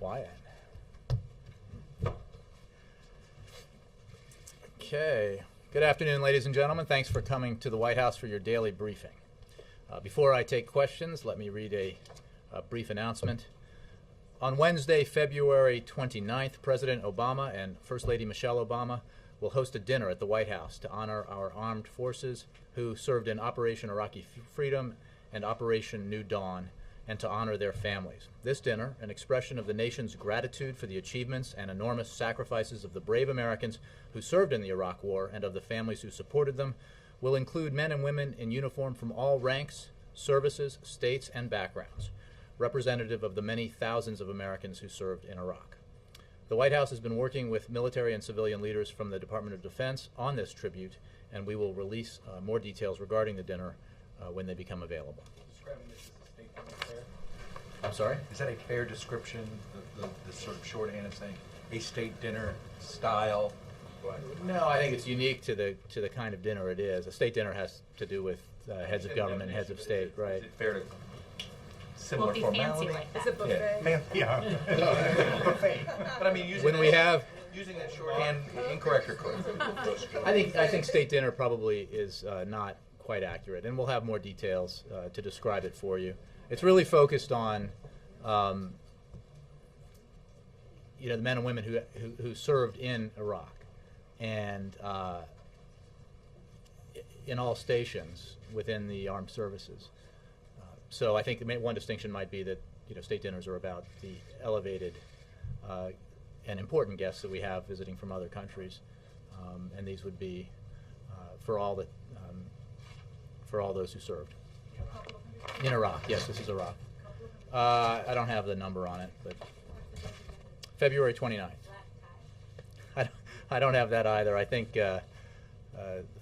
quiet. Okay. Good afternoon, ladies and gentlemen. Thanks for coming to the White House for your daily briefing. Before I take questions, let me read a brief announcement. On Wednesday, February 29th, President Obama and First Lady Michelle Obama will host a dinner at the White House to honor our armed forces who served in Operation Iraqi Freedom and Operation New Dawn, and to honor their families. This dinner, an expression of the nation's gratitude for the achievements and enormous sacrifices of the brave Americans who served in the Iraq War and of the families who supported them, will include men and women in uniform from all ranks, services, states, and backgrounds, representative of the many thousands of Americans who served in Iraq. The White House has been working with military and civilian leaders from the Department of Defense on this tribute, and we will release more details regarding the dinner when they become available. Describing this as a state dinner fair? I'm sorry? Is that a fair description, the sort of shorthand of saying a state dinner style? No, I think it's unique to the kind of dinner it is. A state dinner has to do with heads of government, heads of state, right? Is it fair to similar Won't be formality? fancy like that. Is it buffet? Yeah. Buffet. But I mean, using When we have, using that shorthand, incorrect or correct? I think state dinner probably is not quite accurate, and we'll have more details to describe it for you. It's really focused on the men and women who served in Iraq, and in all stations within the armed services. So I think one distinction might be that state dinners are about the elevated and important guests that we have visiting from other countries, and these would be for all those who served in Iraq. Yes, this is Iraq. I don't have the number on it, but February 29th. I don't have that either. I think the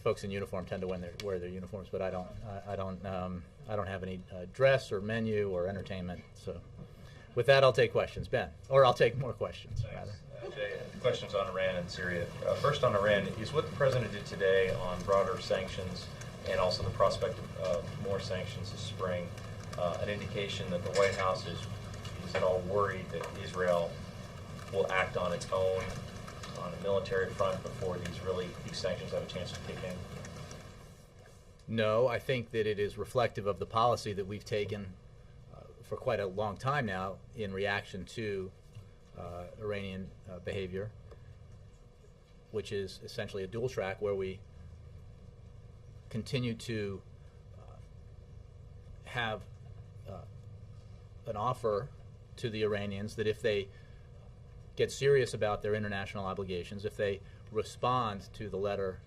folks in uniform tend to wear their uniforms, but I don't have any dress or menu or entertainment. So, with that, I'll take questions, Ben, or I'll take more questions. Thanks. Rather. Jay, questions on Iran and Syria. First on Iran, is what the president did today on broader sanctions and also the prospect of more sanctions this spring an indication that the White House is at all worried that Israel will act on its own on a military front before these sanctions have a chance to kick in? No, I think that it is reflective of the policy that we've taken for quite a long time now in reaction to Iranian behavior, which is essentially a dual track where we continue to have an offer to the Iranians that if they get serious about their international obligations, if they respond to the letter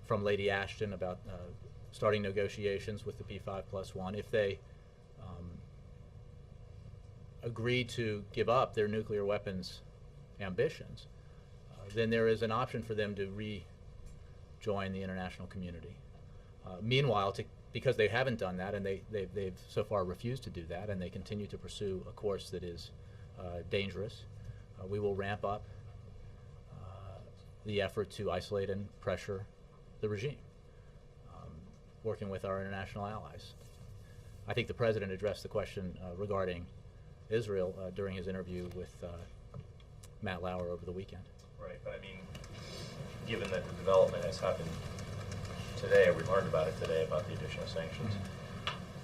from Lady Ashton about starting negotiations with the P5+1, if they agree to give up their nuclear weapons ambitions, then there is an option for them to rejoin the international community. Meanwhile, because they haven't done that, and they've so far refused to do that, and they continue to pursue a course that is dangerous, we will ramp up the effort to isolate and pressure the regime, working with our international allies. I think the president addressed the question regarding Israel during his interview with Matt Lauer over the weekend. Right, but I mean, given that the development has happened today, or we learned about it today, about the additional sanctions.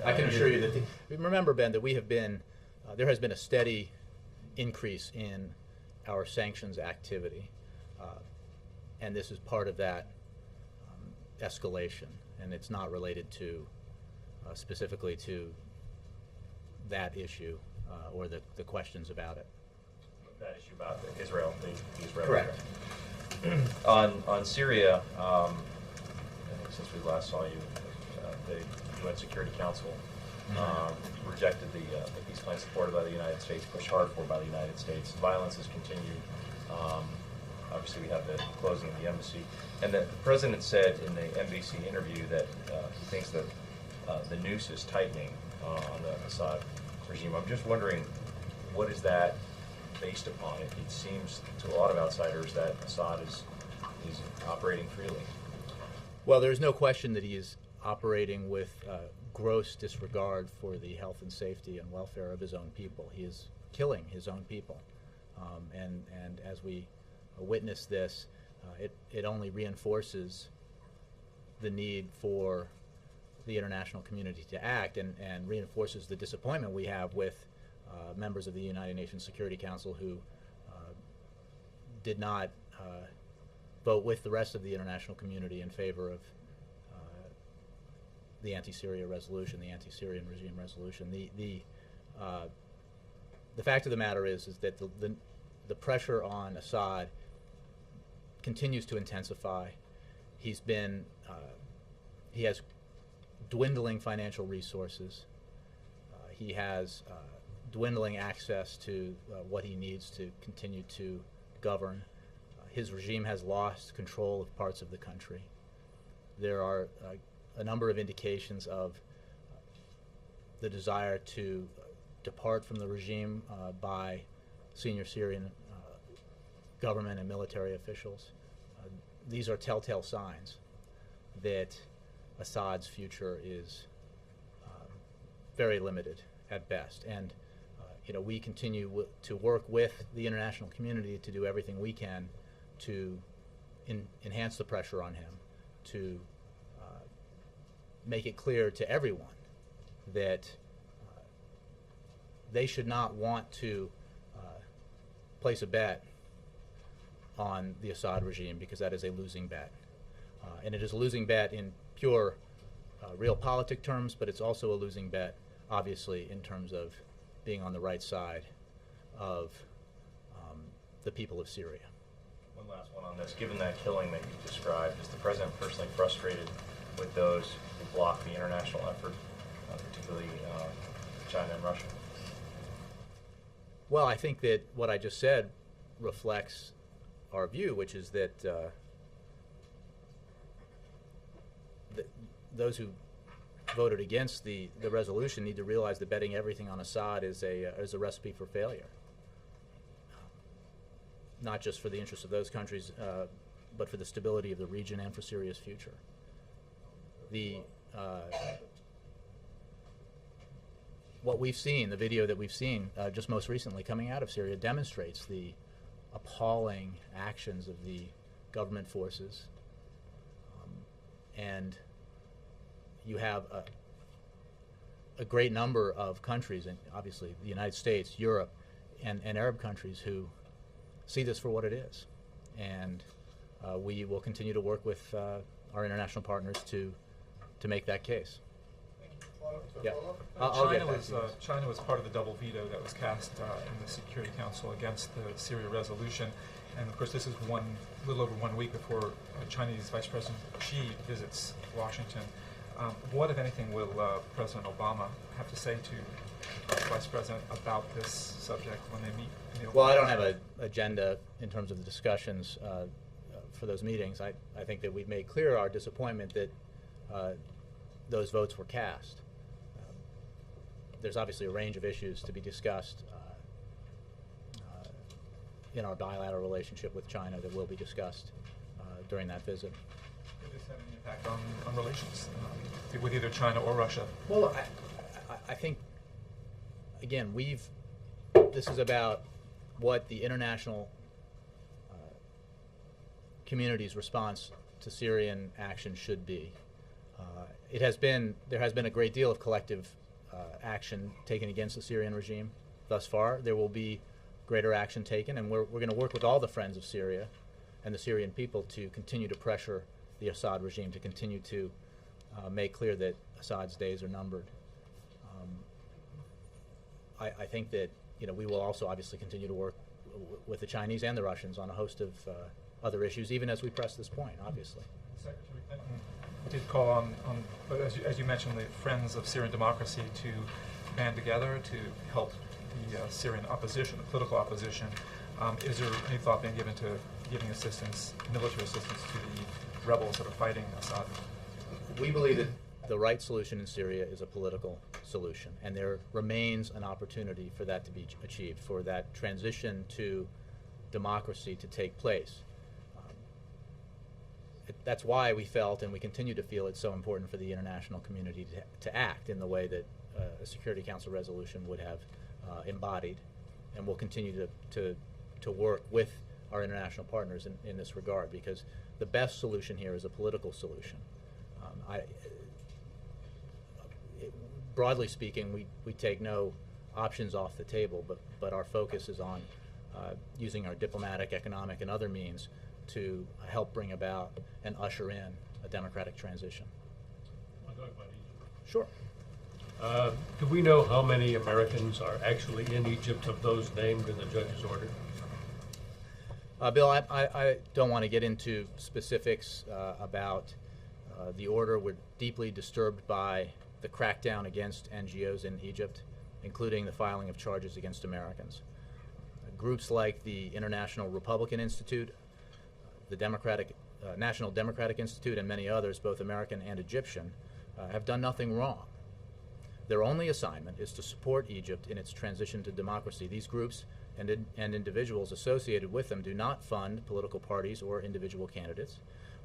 I can assure you that, remember, Ben, that we have been, there has been a steady increase in our sanctions activity, and this is part of that escalation, and it's not related to, specifically to that issue or the questions about it. That issue about Israel, the Israeli. Correct. On Syria, I think since we last saw you, the UN Security Council rejected the peace plan supported by the United States, pushed hard for by the United States. Violence has continued. Obviously, we have the closing of the embassy. And the president said in the NBC interview that he thinks that the noose is tightening on the Assad regime. I'm just wondering, what is that based upon? It seems to a lot of outsiders that Assad is operating freely. Well, there's no question that he is operating with gross disregard for the health and safety and welfare of his own people. He is killing his own people. And as we witness this, it only reinforces the need for the international community to act, and reinforces the disappointment we have with members of the United Nations Security Council who did not vote with the rest of the international community in favor of the anti-Syria resolution, the anti-Syrian regime resolution. The fact of the matter is that the pressure on Assad continues to intensify. He has dwindling financial resources. He has dwindling access to what he needs to continue to govern. His regime has lost control of parts of the country. There are a number of indications of the desire to depart from the regime by senior Syrian government and military officials. These are telltale signs that Assad's future is very limited at best. And we continue to work with the international community to do everything we can to enhance the pressure on him, to make it clear to everyone that they should not want to place a bet on the Assad regime, because that is a losing bet. And it is a losing bet in pure realpolitik terms, but it's also a losing bet, obviously, in terms of being on the right side of the people of Syria. One last one on this. Given that killing that you described, is the president personally frustrated with those who block the international effort, particularly China and Russia? Well, I think that what I just said reflects our view, which is that those who voted against the resolution need to realize that betting everything on Assad is a recipe for failure, not just for the interests of those countries, but for the stability of the region and for Syria's future. What we've seen, the video that we've seen just most recently coming out of Syria, demonstrates the appalling actions of the government forces. And you have a great number of countries, and obviously the United States, Europe, and Arab countries who see this for what it is. And we will continue to work with our international partners to make that case. Yeah. China was part of the double veto that was cast in the Security Council against the Syria resolution, and of course this is a little over 1 week before Chinese Vice President Xi visits Washington. What, if anything, will President Obama have to say to Vice President about this subject when they meet? Well, I don't have an agenda in terms of the discussions for those meetings. I think that we've made clear our disappointment that those votes were cast. There's obviously a range of issues to be discussed in our bilateral relationship with China that will be discussed during that visit. Will this have any impact on relations with either China or Russia? Well, I think, again, this is about what the international community's response to Syrian action should be. There has been a great deal of collective action taken against the Syrian regime thus far. There will be greater action taken, and we're going to work with all the friends of Syria and the Syrian people to continue to pressure the Assad regime to continue to make clear that Assad's days are numbered. I think that we will also obviously continue to work with the Chinese and the Russians on a host of other issues, even as we press this point, obviously. Secretary Clinton did call on as you mentioned, the Friends of Syrian Democracy to band together to help the Syrian opposition, the political opposition. Is there any thought being given to giving assistance, military assistance, to the rebels that are fighting Assad? We believe that the right solution in Syria is a political solution, and there remains an opportunity for that to be achieved, for that transition to democracy to take place. That's why we felt, and we continue to feel, it's so important for the international community to act in the way that a Security Council resolution would have embodied, and we'll continue to to work with our international partners in this regard, because the best solution here is a political solution. Broadly speaking, we take no options off the table, but our focus is on using our diplomatic, economic, and other means to help bring about and usher in a democratic transition. I'll talk about Egypt. Sure. Do we know how many Americans are actually in Egypt of those named in the judge's order? Bill, I don't want to get into specifics about the order. We're deeply disturbed by the crackdown against NGOs in Egypt, including the filing of charges against Americans. Groups like the International Republican Institute, the National Democratic Institute, and many others, both American and Egyptian, have done nothing wrong. Their only assignment is to support Egypt in its transition to democracy. These groups and individuals associated with them do not fund political parties or individual candidates.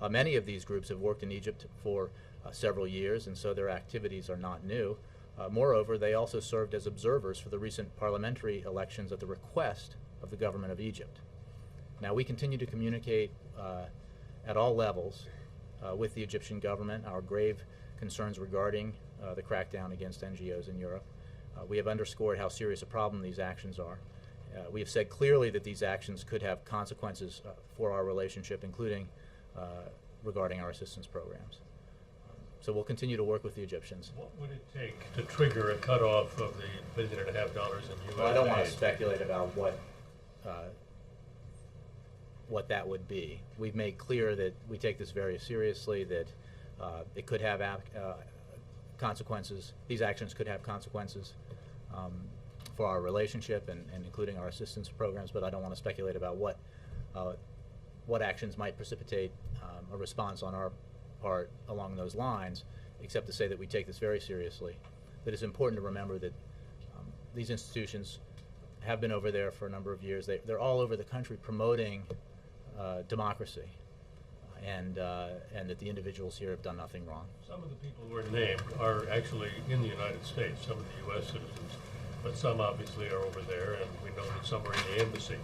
Many of these groups have worked in Egypt for several years, and so their activities are not new. Moreover, they also served as observers for the recent parliamentary elections at the request of the government of Egypt. Now, we continue to communicate at all levels with the Egyptian government our grave concerns regarding the crackdown against NGOs in Europe. We have underscored how serious a problem these actions are. We have said clearly that these actions could have consequences for our relationship, including regarding our assistance programs. So we'll continue to work with the Egyptians. What would it take to trigger a cutoff of the $1.5 billion in U.S. Well, I don't want to aid? speculate about what that would be. We've made clear that we take this very seriously, that it could have consequences. These actions could have consequences for our relationship and including our assistance programs, but I don't want to speculate about what actions might precipitate a response on our part along those lines, except to say that we take this very seriously, that it's important to remember that these institutions have been over there for a number of years. They're all over the country promoting democracy, and that the individuals here have done nothing wrong. Some of the people who are named are actually in the United States, some of the U.S. citizens, but some obviously are over there, and we know that some are in the embassy.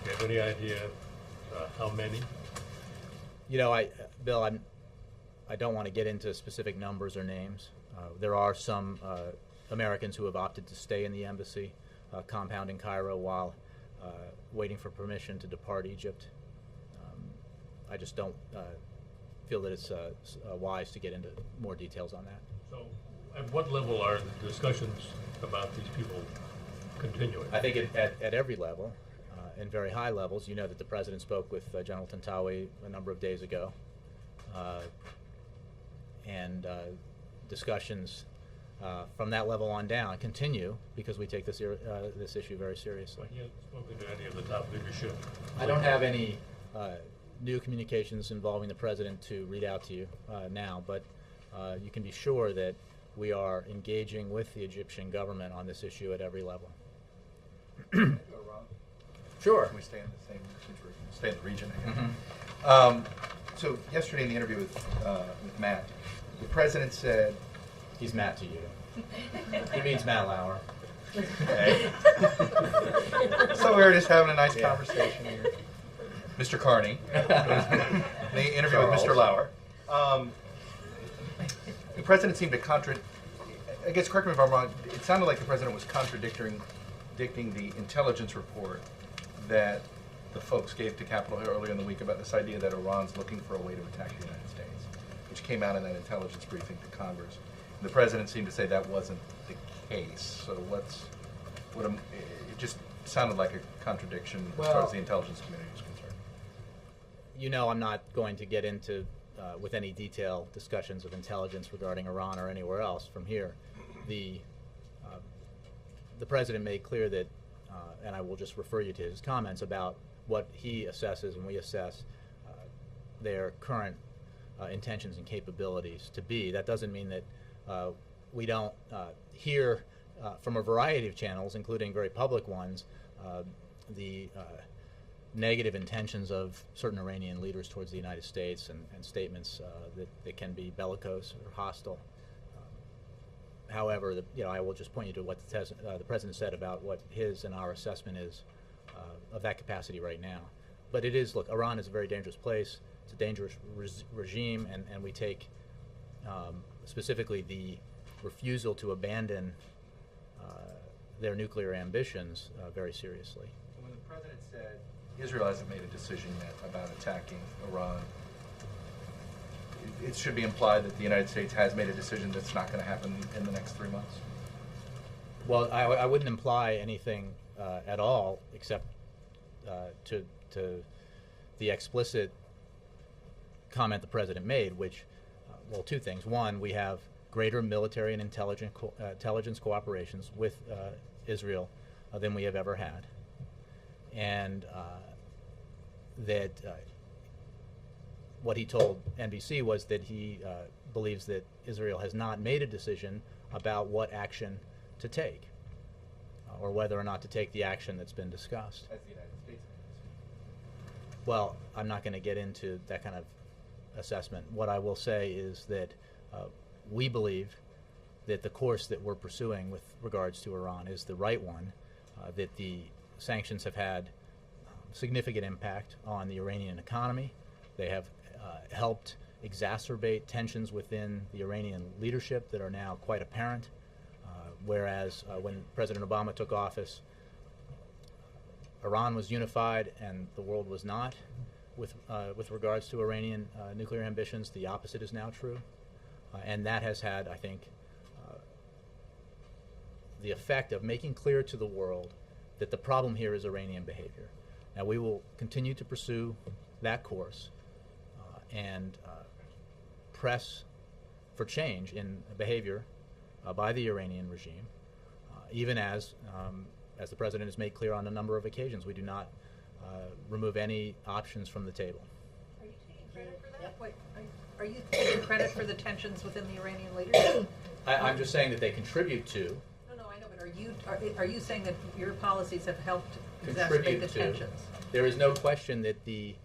Do you have any idea how many? You know, Bill, I don't want to get into specific numbers or names. There are some Americans who have opted to stay in the embassy compound in Cairo while waiting for permission to depart Egypt. I just don't feel that it's wise to get into more details on that. So at what level are the discussions about these people continuing? I think at every level, in very high levels. You know that the President spoke with General Tantawi a number of days ago, and discussions from that level on down continue because we take this issue very seriously. But you haven't spoken to any of the top leadership. I don't have any new communications involving the President to read out to you now, but you can be sure that we are engaging with the Egyptian government on this issue at every level. Sure. Can we stay in the same, since we're stay in the region again? Mhm. So yesterday in the interview with Matt, the President said, He's Matt to you. He means Matt Lauer. hey. So we were just having a nice conversation here. Mr. Carney, the interview with Mr. Lauer. The President seemed to I guess, correct me if I'm wrong, it sounded like the President was contradicting the intelligence report that the folks gave to Capitol Hill earlier in the week about this idea that Iran's looking for a way to attack the United States, which came out in that intelligence briefing to Congress. And the President seemed to say that wasn't the case. So it just sounded like a contradiction as far as the intelligence community is concerned. You know, I'm not going to get into with any detailed discussions of intelligence regarding Iran or anywhere else from here. The President made clear that, and I will just refer you to his comments about what he assesses and we assess their current intentions and capabilities to be. That doesn't mean that we don't hear from a variety of channels, including very public ones, the negative intentions of certain Iranian leaders towards the United States and statements that can be bellicose or hostile. However, I will just point you to what the President said about what his and our assessment is of that capacity right now. But it is, look, Iran is a very dangerous place. It's a dangerous regime, and we take specifically the refusal to abandon their nuclear ambitions very seriously. When the president said Israel hasn't made a decision yet about attacking Iran, it should be implied that the United States has made a decision that's not going to happen in the next 3 months. Well, I wouldn't imply anything at all, except to the explicit comment the president made, which, well, two things. One, we have greater military and intelligence cooperations with Israel than we have ever had, and that what he told NBC was that he believes that Israel has not made a decision about what action to take, or whether or not to take the action that's been discussed. As the United States made a decision. Well, I'm not going to get into that kind of assessment. What I will say is that we believe that the course that we're pursuing with regards to Iran is the right one, that the sanctions have had significant impact on the Iranian economy. They have helped exacerbate tensions within the Iranian leadership that are now quite apparent, whereas when President Obama took office, Iran was unified and the world was not with regards to Iranian nuclear ambitions. The opposite is now true. And that has had, I think, the effect of making clear to the world that the problem here is Iranian behavior. Now, we will continue to pursue that course and press for change in behavior by the Iranian regime, even as the President has made clear on a number of occasions, we do not remove any options from the table. Are you taking credit for that? Wait, are you taking credit for the tensions within the Iranian leadership? I'm just saying that they contribute to. No, I know, but are you saying that your policies have helped exacerbate Contribute the to. tensions? There is no question that the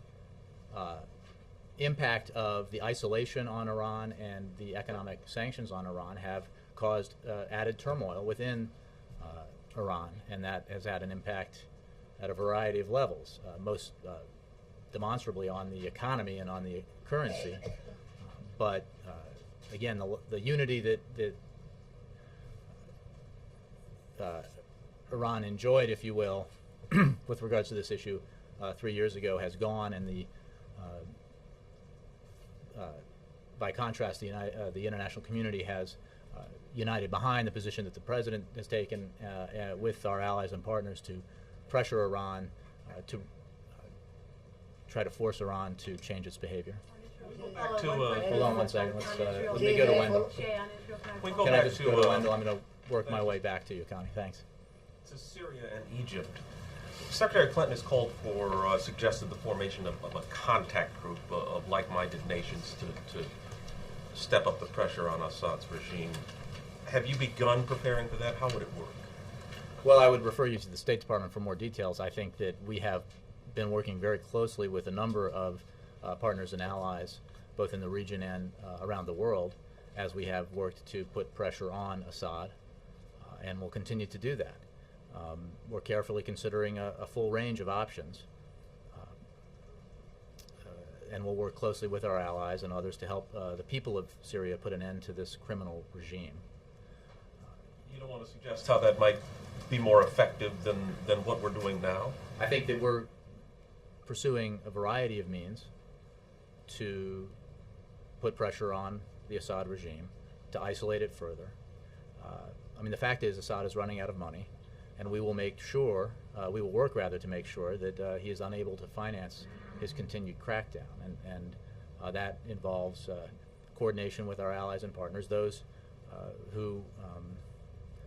impact of the isolation on Iran and the economic sanctions on Iran have caused added turmoil within Iran, and that has had an impact at a variety of levels, most demonstrably on the economy and on the currency. But again, the unity that Iran enjoyed, if you will, with regards to this issue 3 years ago has gone, and by contrast, the international community has united behind the position that the president has taken with our allies and partners to pressure Iran to try to force Iran to change its behavior. Back to, Hold on one second. Let me go to Wendell. we go Can I back just to, go to Wendell? I'm going to work my way back to you, Connie. Thanks. to Syria and Egypt. Secretary Clinton has called for, suggested the formation of a contact group of like-minded nations to step up the pressure on Assad's regime. Have you begun preparing for that? How would it work? Well, I would refer you to the State Department for more details. I think that we have been working very closely with a number of partners and allies, both in the region and around the world, as we have worked to put pressure on Assad, and we'll continue to do that. We're carefully considering a full range of options, and we'll work closely with our allies and others to help the people of Syria put an end to this criminal regime. You don't want to suggest how that might be more effective than what we're doing now? I think that we're pursuing a variety of means to put pressure on the Assad regime, to isolate it further. I mean, the fact is Assad is running out of money, and we will make sure, we will work rather to make sure that he is unable to finance his continued crackdown, and that involves coordination with our allies and partners, those who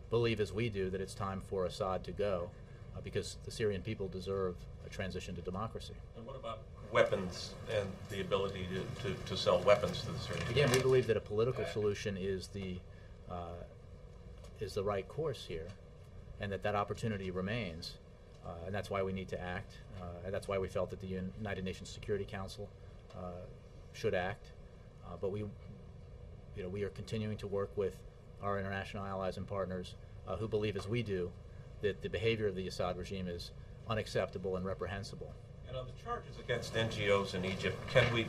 believe as we do that it's time for Assad to go, because the Syrian people deserve a transition to democracy. And what about weapons and the ability to sell weapons to the Syrian people? Again, we believe that a political solution is the right course here, and that opportunity remains, and that's why we need to act, and that's why we felt that the United Nations Security Council should act. But we are continuing to work with our international allies and partners who believe, as we do, that the behavior of the Assad regime is unacceptable and reprehensible. And on the charges against NGOs in Egypt, can we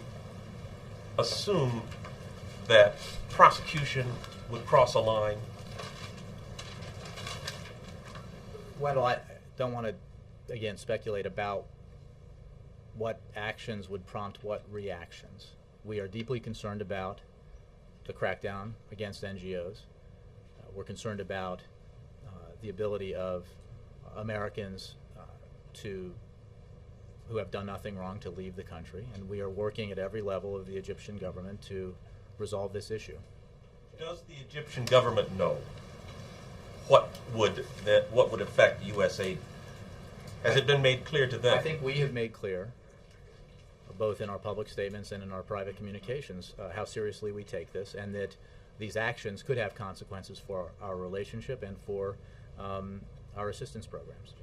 assume that prosecution would cross a line? Well, I don't want to, again, speculate about what actions would prompt what reactions. We are deeply concerned about the crackdown against NGOs. We're concerned about the ability of Americans who have done nothing wrong to leave the country, and we are working at every level of the Egyptian government to resolve this issue. Does the Egyptian government know what would affect U.S. aid? Has it been made clear to them? I think we have made clear, both in our public statements and in our private communications, how seriously we take this, and that these actions could have consequences for our relationship and for our assistance programs.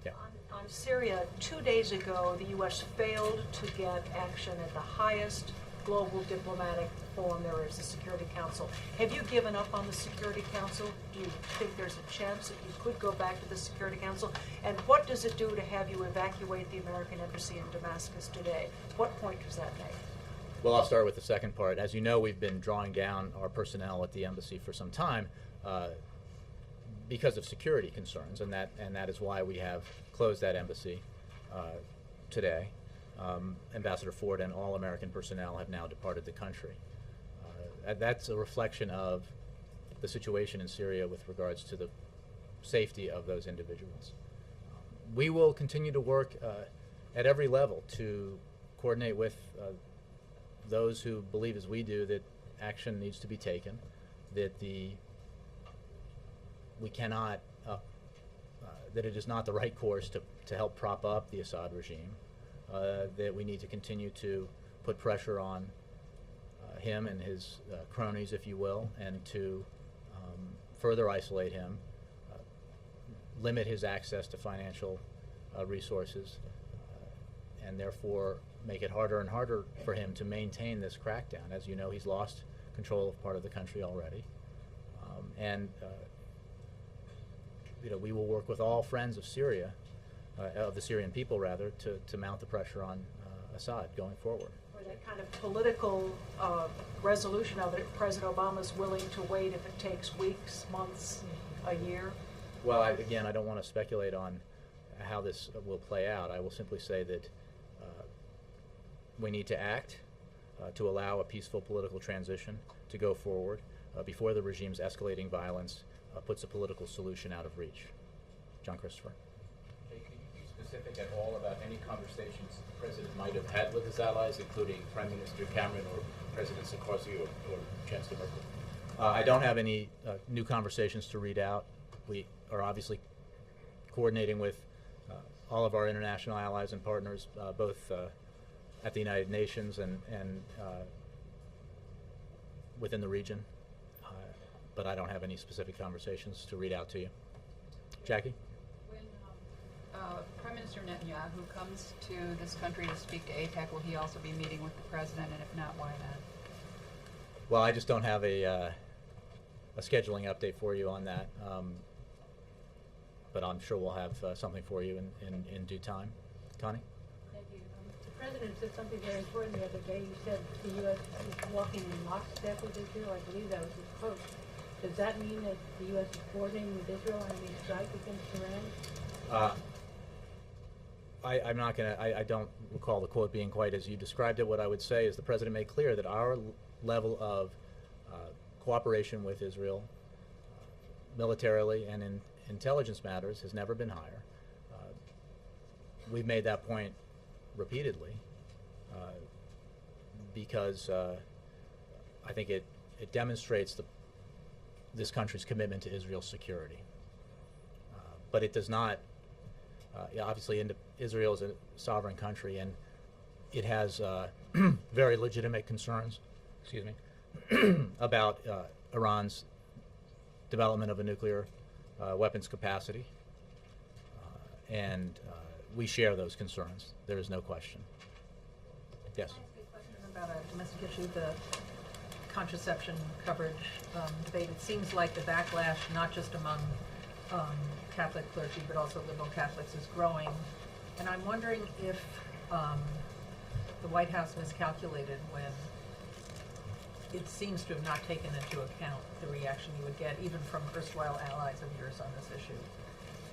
Yeah. On Syria, 2 days ago, the U.S. failed to get action at the highest global diplomatic forum there is, the Security Council. Have you given up on the Security Council? Do you think there's a chance that you could go back to the Security Council? And what does it do to have you evacuate the American embassy in Damascus today? What point does that make? Well, I'll start with the second part. As you know, we've been drawing down our personnel at the embassy for some time because of security concerns, and that is why we have closed that embassy today. Ambassador Ford and all American personnel have now departed the country. That's a reflection of the situation in Syria with regards to the safety of those individuals. We will continue to work at every level to coordinate with those who believe as we do that action needs to be taken, that we cannot, that it is not the right course to help prop up the Assad regime, that we need to continue to put pressure on him and his cronies, if you will, and to further isolate him, limit his access to financial resources, and therefore make it harder and harder for him to maintain this crackdown. As you know, he's lost control of part of the country already. We will work with all friends of Syria, of the Syrian people rather, to mount the pressure on Assad going forward. Or that kind of political resolution of it, President Obama's willing to wait if it takes weeks, months, a year? Well, again, I don't want to speculate on how this will play out. I will simply say that we need to act to allow a peaceful political transition to go forward before the regime's escalating violence puts a political solution out of reach. John Christopher. Okay, can you be specific at all about any conversations the President might have had with his allies, including Prime Minister Cameron or President Sarkozy or Chancellor Merkel? I don't have any new conversations to read out. We are obviously coordinating with all of our international allies and partners, both at the United Nations and within the region. But I don't have any specific conversations to read out to you. Jackie? When Prime Minister Netanyahu comes to this country to speak to AIPAC, will he also be meeting with the President, and if not, why not? Well, I just don't have a scheduling update for you on that, but I'm sure we'll have something for you in due time. Connie? Thank you. The President said something very important the other day. He said the U.S. is walking in lockstep with Israel. I believe that was his quote. Does that mean that the U.S. is coordinating with Israel on any strike against Iran? I'm not going to, I don't recall the quote being quite as you described it. What I would say is the President made clear that our level of cooperation with Israel militarily and in intelligence matters has never been higher. We've made that point repeatedly because I think it demonstrates this country's commitment to Israel's security. But it does not, obviously Israel is a sovereign country and it has very legitimate concerns, about Iran's development of a nuclear weapons capacity. And we share those concerns. There is no question. Yes? Can I ask you a question about a domestic issue, the contraception coverage debate? It seems like the backlash, not just among Catholic clergy, but also liberal Catholics, is growing. And I'm wondering if the White House miscalculated when it seems to have not taken into account the reaction you would get even from erstwhile allies of yours on this issue.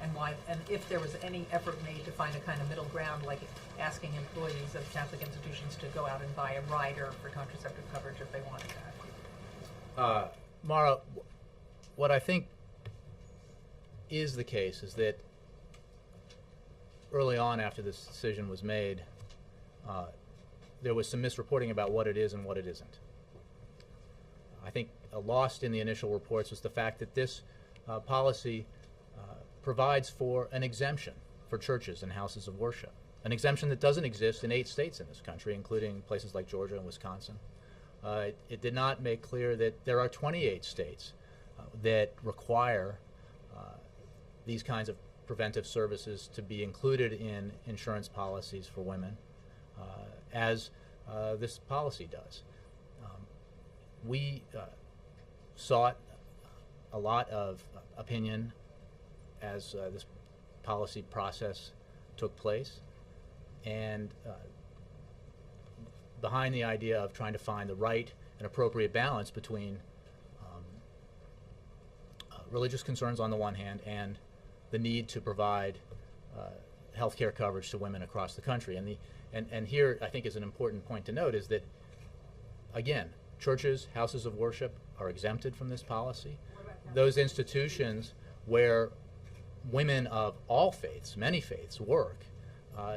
And why, and if there was any effort made to find a kind of middle ground, like asking employees of Catholic institutions to go out and buy a rider for contraceptive coverage if they wanted that. Mara, what I think is the case is that early on after this decision was made, there was some misreporting about what it is and what it isn't. I think lost in the initial reports was the fact that this policy provides for an exemption for churches and houses of worship, an exemption that doesn't exist in 8 states in this country, including places like Georgia and Wisconsin. It did not make clear that there are 28 states that require these kinds of preventive services to be included in insurance policies for women, as this policy does. We sought a lot of opinion as this policy process took place, and behind the idea of trying to find the right and appropriate balance between religious concerns on the one hand and the need to provide health care coverage to women across the country. And here I think is an important point to note is that, again, churches, houses of worship are exempted from this policy. Those institutions where women of all faiths, many faiths, work,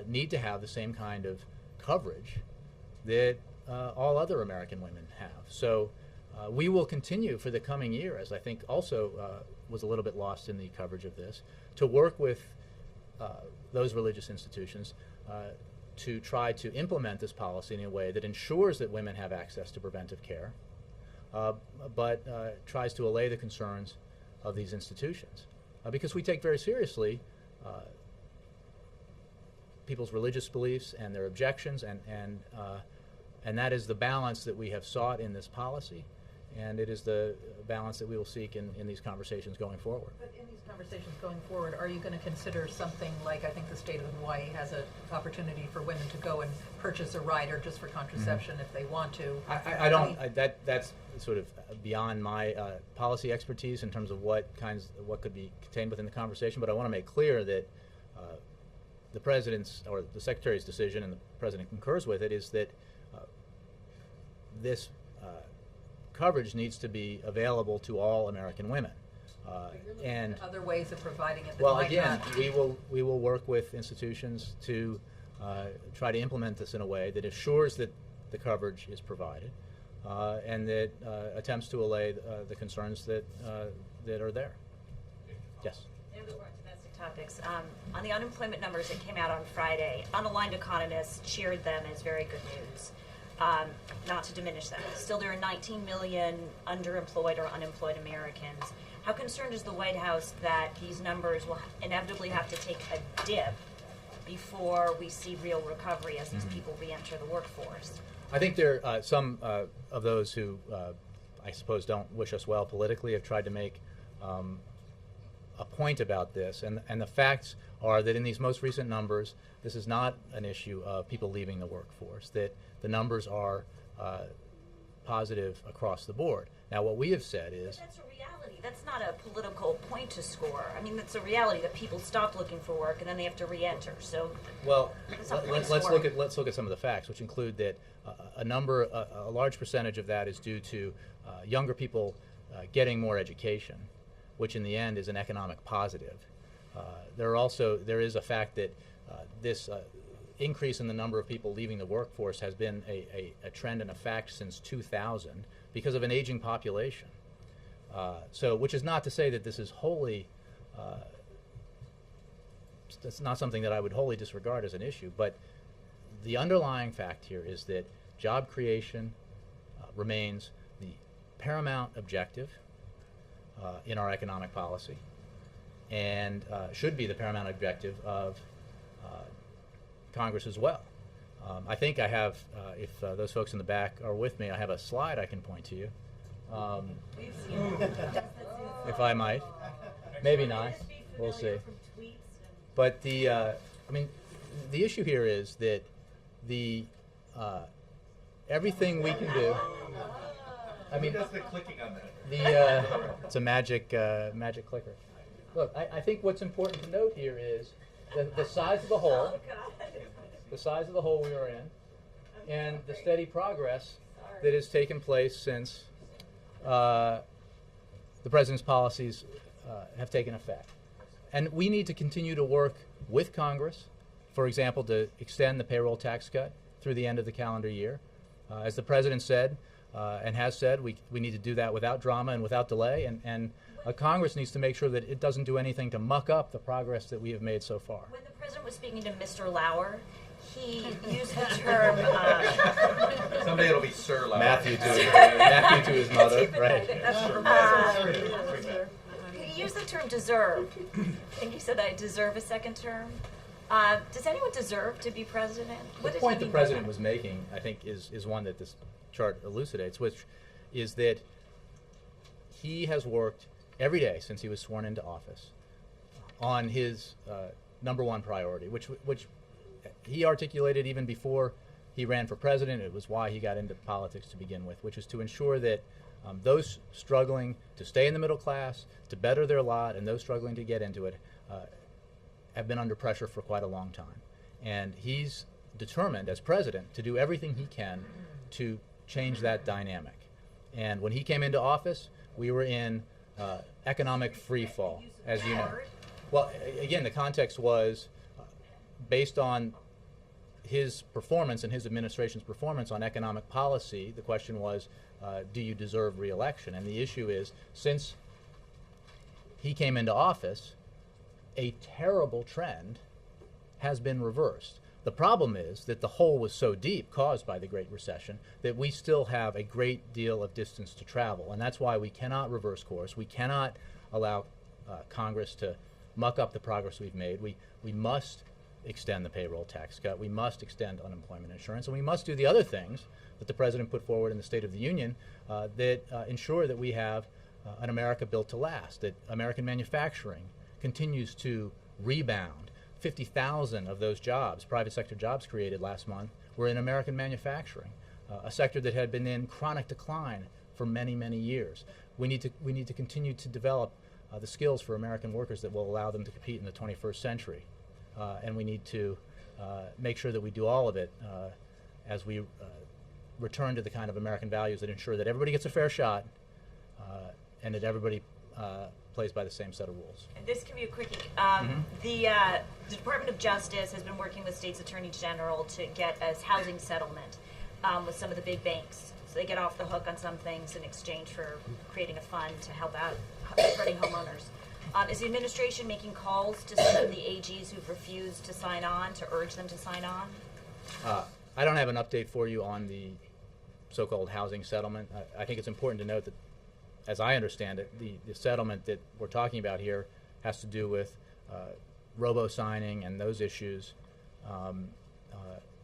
need to have the same kind of coverage that all other American women have. So we will continue for the coming year, as I think also was a little bit lost in the coverage of this, to work with those religious institutions to try to implement this policy in a way that ensures that women have access to preventive care, but tries to allay the concerns of these institutions. Because we take very seriously people's religious beliefs and their objections, and that is the balance that we have sought in this policy, and it is the balance that we will seek in these conversations going forward. But in these conversations going forward, are you going to consider something like, I think the state of Hawaii has an opportunity for women to go and purchase a rider just for contraception if they want to? That's sort of beyond my policy expertise in terms of what could be contained within the conversation, but I want to make clear that the President's or the Secretary's decision, and the President concurs with it, is that this coverage needs to be available to all American women. And other ways of providing it that well, might again, not. we will work with institutions to try to implement this in a way that assures that the coverage is provided, and that attempts to allay the concerns that are there. Yes. In regard to domestic topics, on the unemployment numbers that came out on Friday, unaligned economists cheered them as very good news. Not to diminish them. Still, there are 19 million underemployed or unemployed Americans. How concerned is the White House that these numbers will inevitably have to take a dip before we see real recovery as these people re-enter the workforce? I think there are some of those who, I suppose, don't wish us well politically have tried to make a point about this, and the facts are that in these most recent numbers, this is not an issue of people leaving the workforce, that the numbers are positive across the board. Now, what we have said is... But that's a reality. That's not a political point to score. I mean, that's a reality that people stop looking for work and then they have to re-enter. So, well, let's look at some of the facts, which include that a large percentage of that is due to younger people getting more education, which in the end is an economic positive. There is a fact that this increase in the number of people leaving the workforce has been a trend and a fact since 2000 because of an aging population. Which is not to say that this is wholly, that's not something that I would wholly disregard as an issue, but the underlying fact here is that job creation remains the paramount objective in our economic policy, and should be the paramount objective of Congress as well. I think I have, if those folks in the back are with me, I have a slide I can point to you, if I might. maybe not. We'll see. But the issue here is that the everything we can do. Who does the clicking on that? It's a magic clicker. Look, I think what's important to note here is the size of the hole, the size of the hole we are in, and the steady progress that has taken place since the president's policies have taken effect. And we need to continue to work with Congress, for example, to extend the payroll tax cut through the end of the calendar year. As the president said, and has said, we need to do that without drama and without delay, and Congress needs to make sure that it doesn't do anything to muck up the progress that we have made so far. When the president was speaking to Mr. Lauer, he used the term... Someday it'll be Sir Lauer. Matthew to his mother, right. He used the term deserve. I think he said, I deserve a second term. Does anyone deserve to be president? The point the president was making, I think, is one that this chart elucidates, which is that he has worked every day since he was sworn into office on his number one priority, which he articulated even before he ran for president. It was why he got into politics to begin with, which is to ensure that those struggling to stay in the middle class, to better their lot, and those struggling to get into it have been under pressure for quite a long time. And he's determined, as president, to do everything he can to change that dynamic. And when he came into office, we were in economic free fall, as you know. Well, again, the context was based on his performance and his administration's performance on economic policy. The question was, do you deserve re-election? And the issue is, since he came into office, a terrible trend has been reversed. The problem is that the hole was so deep, caused by the Great Recession, that we still have a great deal of distance to travel. And that's why we cannot reverse course. We cannot allow Congress to muck up the progress we've made. We must extend the payroll tax cut. We must extend unemployment insurance. And we must do the other things that the president put forward in the State of the Union that ensure that we have an America built to last, that American manufacturing continues to rebound. 50,000 of those jobs, private sector jobs created last month, were in American manufacturing, a sector that had been in chronic decline for many, many years. We need to continue to develop the skills for American workers that will allow them to compete in the 21st century. And we need to make sure that we do all of it as we return to the kind of American values that ensure that everybody gets a fair shot and that everybody plays by the same set of rules. And this can be a quickie. The Department of Justice has been working with states' attorney general to get a housing settlement with some of the big banks. So they get off the hook on some things in exchange for creating a fund to help out hurting homeowners. Is the administration making calls to some of the AGs who've refused to sign on, to urge them to sign on? I don't have an update for you on the so-called housing settlement. I think it's important to note that, as I understand it, the settlement that we're talking about here has to do with robo-signing and those issues,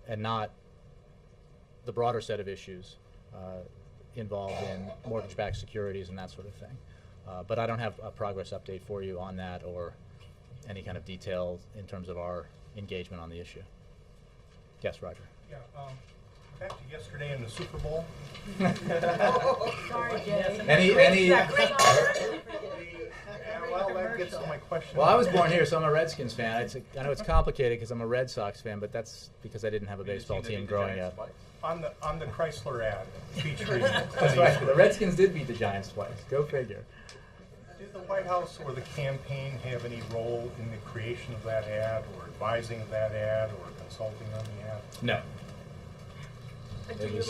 and not the broader set of issues involved in mortgage-backed securities and that sort of thing. But I don't have a progress update for you on that or any kind of detail in terms of our engagement on the issue. Yes, Roger. Yeah, back to yesterday in the Super Bowl. Sorry, Jay. Any Well, that gets to my question. Well, I was born here, so I'm a Redskins fan. I know it's complicated because I'm a Red Sox fan, but that's because I didn't have a baseball team growing up. On the Chrysler ad featuring That's right. The Redskins did beat the Giants twice. Go figure. Did the White House or the campaign have any role in the creation of that ad, or advising of that ad, or consulting on the ad? No.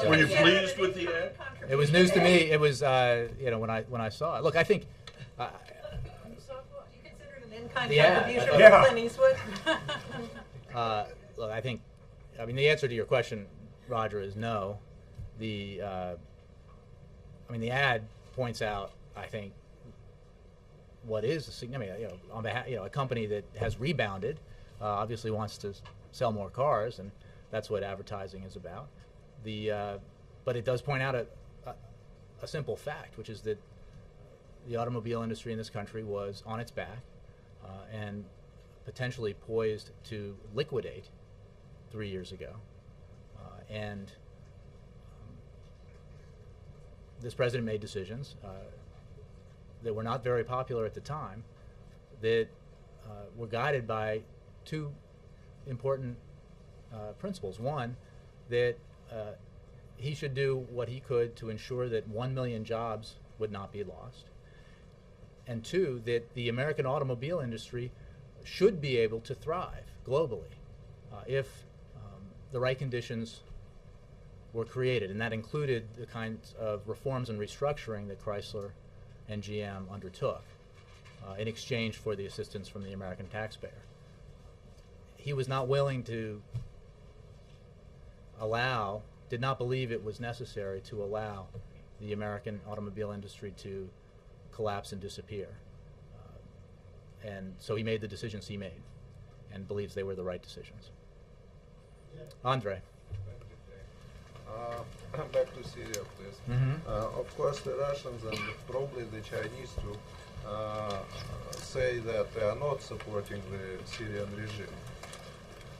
Were you pleased with the ad? It was news to me. It was, when I saw it. Look, I think. You consider it an in-kind The ad. contribution I from thought- Clint Eastwood? Look, I mean, the answer to your question, Roger, is no. The ad points out, I think, what is a significant, on behalf, a company that has rebounded, obviously wants to sell more cars, and that's what advertising is about. But it does point out a simple fact, which is that the automobile industry in this country was on its back and potentially poised to liquidate 3 years ago. And this president made decisions that were not very popular at the time that were guided by two important principles. One, that he should do what he could to ensure that 1 million jobs would not be lost. And two, that the American automobile industry should be able to thrive globally if the right conditions were created. And that included the kinds of reforms and restructuring that Chrysler and GM undertook in exchange for the assistance from the American taxpayer. He was not willing to did not believe it was necessary to allow the American automobile industry to collapse and disappear. And so he made the decisions he made and believes they were the right decisions. Andre. Back to Syria, please. Of course, the Russians and probably the Chinese too say that they are not supporting the Syrian regime.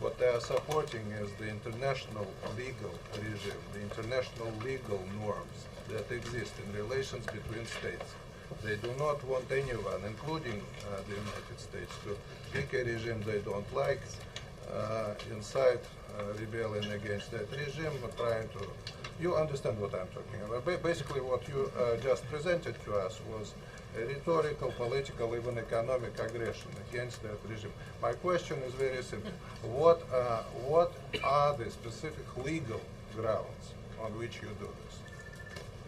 What they are supporting is the international legal regime, the international legal norms that exist in relations between states. They do not want anyone, including the United States, to pick a regime they don't like, incite rebellion against that regime, trying to... You understand what I'm talking about. Basically, what you just presented to us was a rhetorical, political, even economic aggression against that regime. My question is very simple. What are the specific legal grounds on which you do this?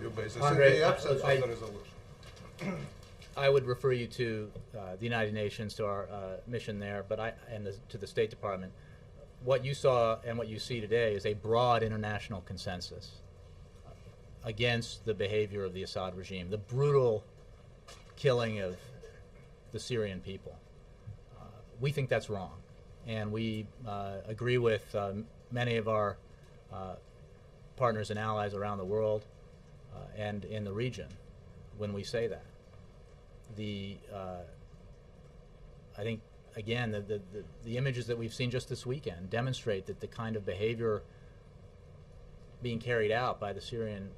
You basically, Andre, in the absence of the resolution. I would refer you to the United Nations, to our mission there, to the State Department. What you saw and what you see today is a broad international consensus against the behavior of the Assad regime, the brutal killing of the Syrian people. We think that's wrong, and we agree with many of our partners and allies around the world and in the region when we say that. I think, again, the images that we've seen just this weekend demonstrate that the kind of behavior being carried out by the Syrian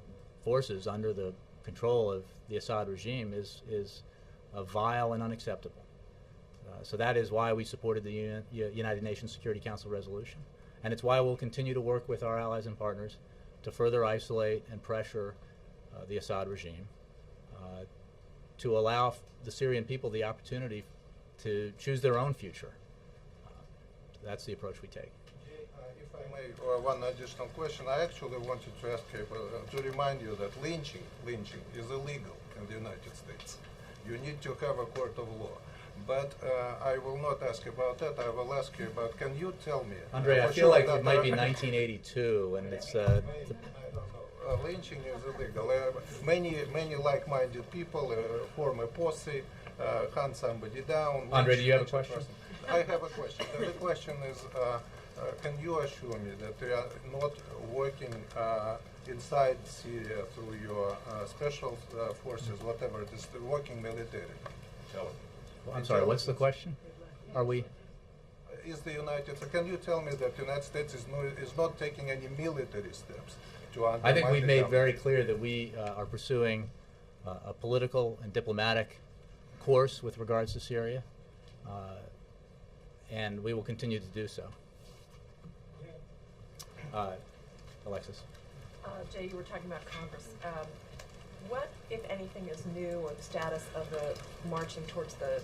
forces under the control of the Assad regime is vile and unacceptable. So that is why we supported the United Nations Security Council resolution, and it's why we'll continue to work with our allies and partners to further isolate and pressure the Assad regime, to allow the Syrian people the opportunity to choose their own future. That's the approach we take. If I may, one additional question. I actually wanted to ask you, to remind you that lynching is illegal in the United States. You need to have a court of law. But I will not ask about that. I will ask you about, can you tell me? Andre, I feel like it might be 1982, and it's... lynching is illegal. Many like-minded people form a posse, hunt somebody down. Andre, do you have a question? I have a question. The question is, can you assure me that you are not working inside Syria through your special forces, whatever it is, working militarily? Well, I'm sorry, what's the question? Are we... Can you tell me that the United States is not taking any military steps to undermine I think we've the made government? very clear that we are pursuing a political and diplomatic course with regards to Syria, and we will continue to do so. Alexis. Jay, you were talking about Congress. What, if anything, is new, or the status of the marching towards the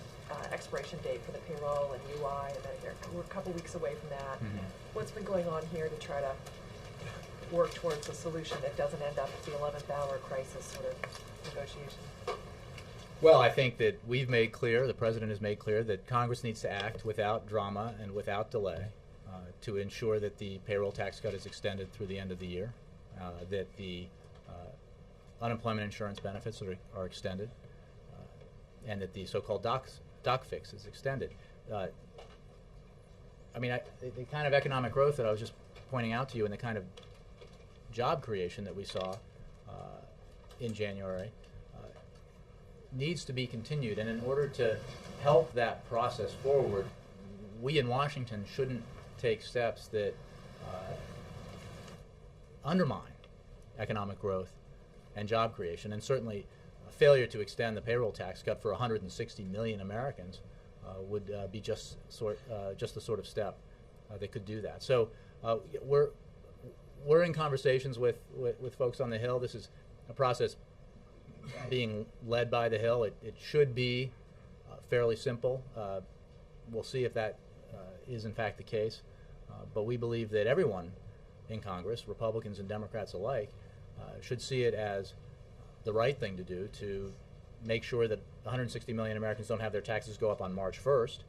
expiration date for the payroll and UI and Medicare? We're a couple weeks away from that. What's been going on here to try to work towards a solution that doesn't end up at the 11th hour crisis sort of negotiation? Well, I think that we've made clear, the President has made clear, that Congress needs to act without drama and without delay to ensure that the payroll tax cut is extended through the end of the year, that the unemployment insurance benefits are extended, and that the so-called doc fix is extended. I mean, the kind of economic growth that I was just pointing out to you and the kind of job creation that we saw in January needs to be continued, and in order to help that process forward, we in Washington shouldn't take steps that undermine economic growth and job creation, and certainly a failure to extend the payroll tax cut for 160 million Americans would be just the sort of step that could do that. So we're in conversations with folks on the Hill. This is a process being led by the Hill. It should be fairly simple. We'll see if that is in fact the case. But we believe that everyone in Congress, Republicans and Democrats alike, should see it as the right thing to do to make sure that 160 million Americans don't have their taxes go up on March 1st,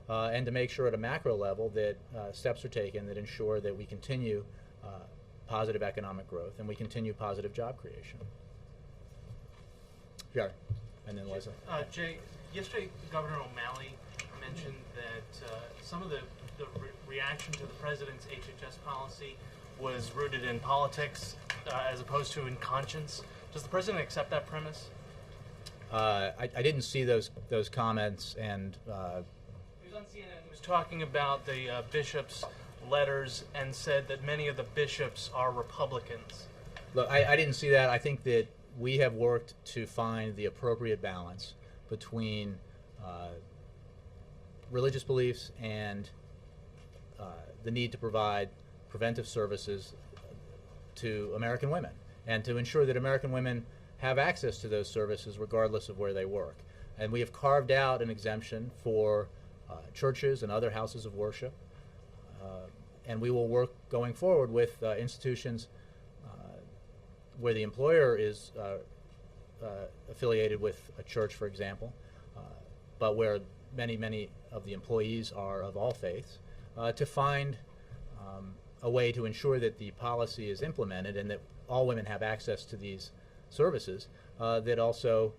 and to make sure at a macro level that steps are taken that ensure that we continue positive economic growth and we continue positive job creation. Jerry, and then Leslie. Jay, yesterday Governor O'Malley mentioned that some of the reaction to the president's HHS policy was rooted in politics as opposed to in conscience. Does the president accept that premise? I didn't see those comments, and He was on CNN. He was talking about the bishops' letters and said that many of the bishops are Republicans. look, I didn't see that. I think that we have worked to find the appropriate balance between religious beliefs and the need to provide preventive services to American women, and to ensure that American women have access to those services regardless of where they work. And we have carved out an exemption for churches and other houses of worship, and we will work going forward with institutions where the employer is affiliated with a church, for example, but where many of the employees are of all faiths, to find a way to ensure that the policy is implemented and that all women have access to these services, that also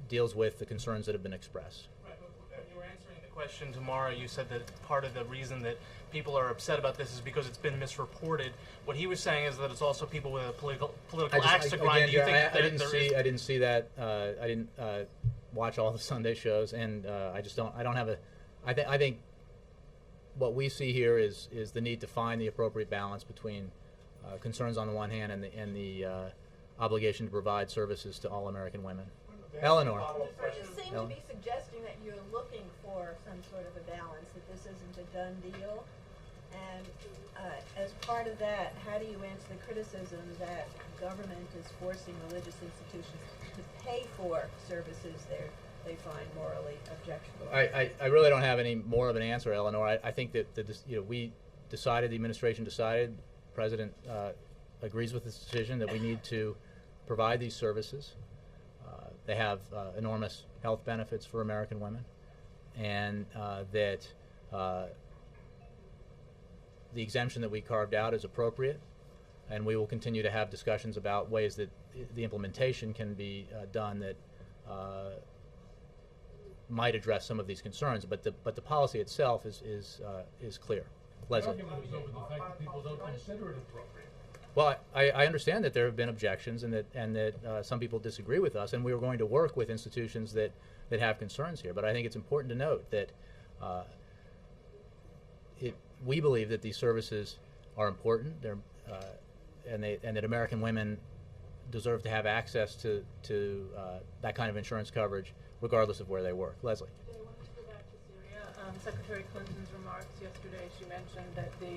deals with the concerns that have been expressed. Right, but when you were answering the question tomorrow, you said that part of the reason that people are upset about this is because it's been misreported. What he was saying is that it's also people with a political axe to grind. Do you think I didn't see that. I didn't watch all the Sunday shows, and I don't have a. I think what we see here is the need to find the appropriate balance between concerns on the one hand and the obligation to provide services to all American women. Eleanor. You seem to be suggesting that you're looking for some sort of a balance, that this isn't a done deal. And as part of that, how do you answer the criticism that government is forcing religious institutions to pay for services they find morally objectionable? I really don't have any more of an answer, Eleanor. I think that we decided, the administration decided, the President agrees with this decision that we need to provide these services. They have enormous health benefits for American women, and that the exemption that we carved out is appropriate, and we will continue to have discussions about ways that the implementation can be done that might address some of these concerns. But the policy itself is clear. Leslie. The argument is over the fact that people don't consider it appropriate. Well, I understand that there have been objections and that some people disagree with us, and we are going to work with institutions that have concerns here. But I think it's important to note that we believe that these services are important, and that American women deserve to have access to that kind of insurance coverage regardless of where they work. Leslie. I wanted to go back to Syria. Secretary Clinton's remarks yesterday, she mentioned that the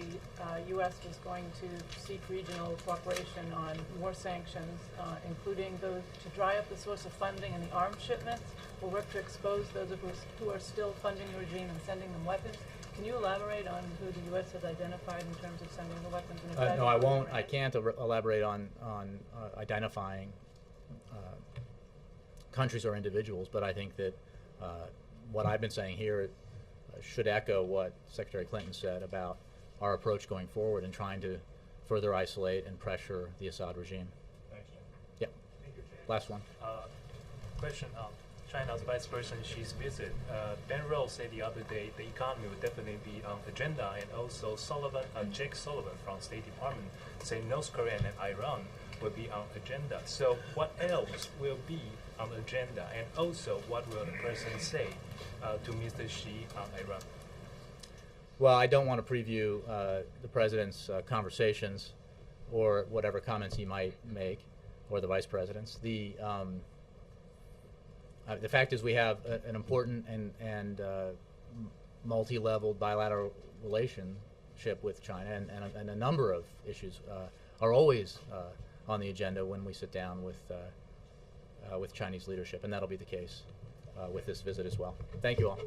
U.S. was going to seek regional cooperation on more sanctions, including those to dry up the source of funding and the arms shipments, will work to expose those of us who are still funding the regime and sending them weapons. Can you elaborate on who the U.S. has identified in terms of sending the weapons? And if that No, I won't. I can't elaborate on identifying countries or individuals, but I think that what I've been saying here should echo what Secretary Clinton said about our approach going forward and trying to further isolate and pressure the Assad regime. Thank you. Yeah. Thank you, Jay. Last one. Question on China's Vice President Xi's visit. Ben Rose said the other day the economy would definitely be on agenda, and also Jake Sullivan from State Department said North Korea and Iran will be on agenda. So what else will be on the agenda, and also what will the president say to Mr. Xi on Iran? Well, I don't want to preview the president's conversations or whatever comments he might make, or the vice president's. The fact is we have an important and multi-level bilateral relationship with China, and a number of issues are always on the agenda when we sit down with Chinese leadership, and that'll be the case with this visit as well. Thank you all.